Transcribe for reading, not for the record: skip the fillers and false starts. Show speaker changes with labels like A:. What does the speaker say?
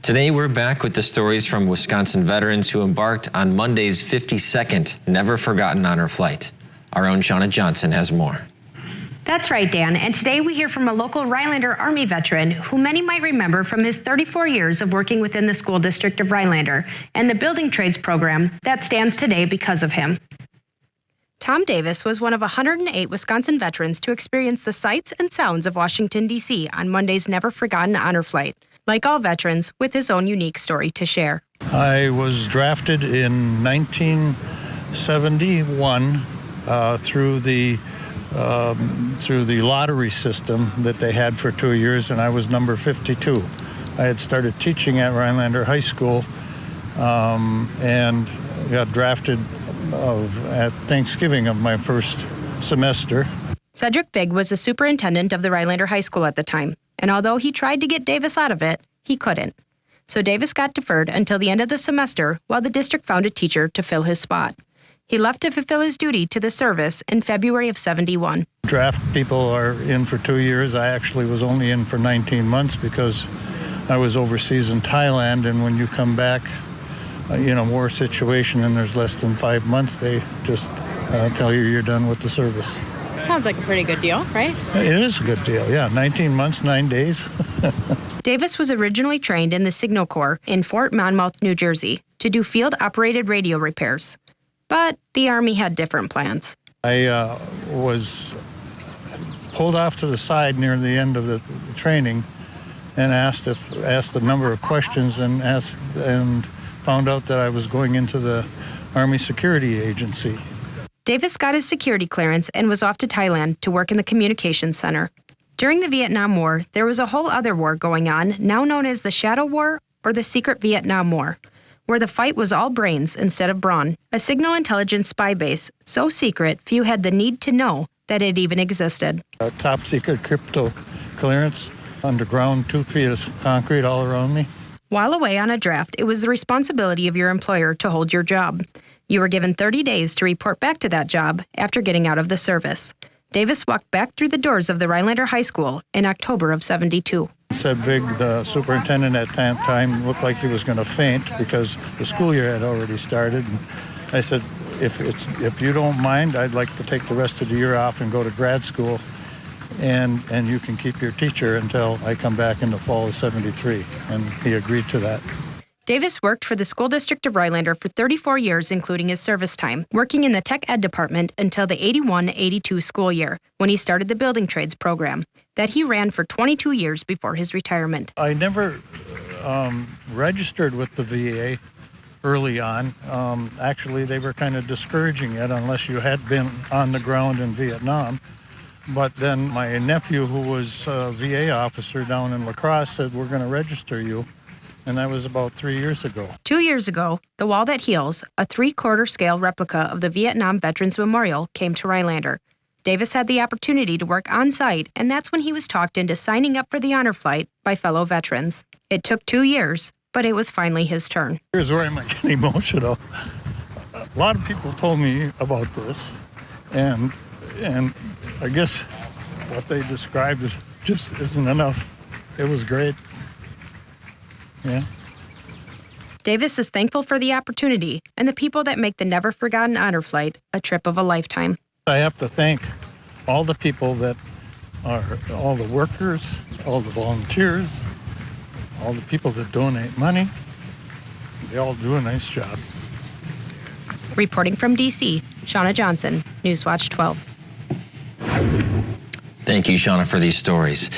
A: Today, we're back with the stories from Wisconsin veterans who embarked on Monday's 52nd Never Forgotten Honor Flight. Our own Shauna Johnson has more.
B: That's right, Dan. And today we hear from a local Rhinelander Army veteran who many might remember from his 34 years of working within the school district of Rhinelander and the building trades program that stands today because of him. Tom Davis was one of 108 Wisconsin veterans to experience the sights and sounds of Washington, D.C. on Monday's Never Forgotten Honor Flight. Like all veterans, with his own unique story to share.
C: I was drafted in 1971 through the lottery system that they had for 2 years, and I was number 52. I had started teaching at Rhinelander High School and got drafted at Thanksgiving of my first semester.
B: Cedric Big was the superintendent of the Rhinelander High School at the time, and although he tried to get Davis out of it, he couldn't. So Davis got deferred until the end of the semester while the district found a teacher to fill his spot. He left to fulfill his duty to the service in February of '71.
C: Draft people are in for 2 years. I actually was only in for 19 months because I was overseas in Thailand, and when you come back in a war situation and there's less than 5 months, they just tell you you're done with the service.
D: Sounds like a pretty good deal, right?
C: It is a good deal, yeah. 19 months, 9 days.
B: Davis was originally trained in the Signal Corps in Fort Monmouth, New Jersey, to do field-operated radio repairs. But the Army had different plans.
C: I was pulled off to the side near the end of the training and asked a number of questions and found out that I was going into the Army Security Agency.
B: Davis got his security clearance and was off to Thailand to work in the communications center. During the Vietnam War, there was a whole other war going on, now known as the Shadow War or the Secret Vietnam War, where the fight was all brains instead of brawn, a signal intelligence spy base so secret few had the need to know that it even existed.
C: A top secret crypto clearance, underground, 2 feet of concrete all around me.
B: While away on a draft, it was the responsibility of your employer to hold your job. You were given 30 days to report back to that job after getting out of the service. Davis walked back through the doors of the Rhinelander High School in October of '72.
C: Ced Vig, the superintendent at that time, looked like he was going to faint because the school year had already started. And I said, if you don't mind, I'd like to take the rest of the year off and go to grad school, and you can keep your teacher until I come back in the fall of '73. And he agreed to that.
B: Davis worked for the school district of Rhinelander for 34 years, including his service time, working in the tech ed department until the '81-'82 school year, when he started the building trades program that he ran for 22 years before his retirement.
C: I never registered with the VA early on. Actually, they were kind of discouraging it unless you had been on the ground in Vietnam. But then my nephew, who was a VA officer down in La Crosse, said, we're going to register you. And that was about 3 years ago.
B: 2 years ago, The Wall That Heals, a 3/4 scale replica of the Vietnam Veterans Memorial, came to Rhinelander. Davis had the opportunity to work on site, and that's when he was talked into signing up for the honor flight by fellow veterans. It took 2 years, but it was finally his turn.
C: Here's where I might get emotional. A lot of people told me about this, and I guess what they described just isn't enough. It was great. Yeah.
B: Davis is thankful for the opportunity and the people that make the Never Forgotten Honor Flight a trip of a lifetime.
C: I have to thank all the people that are, all the workers, all the volunteers, all the people that donate money. They all do a nice job.
B: Reporting from D.C., Shauna Johnson, Newswatch 12.
A: Thank you, Shauna, for these stories.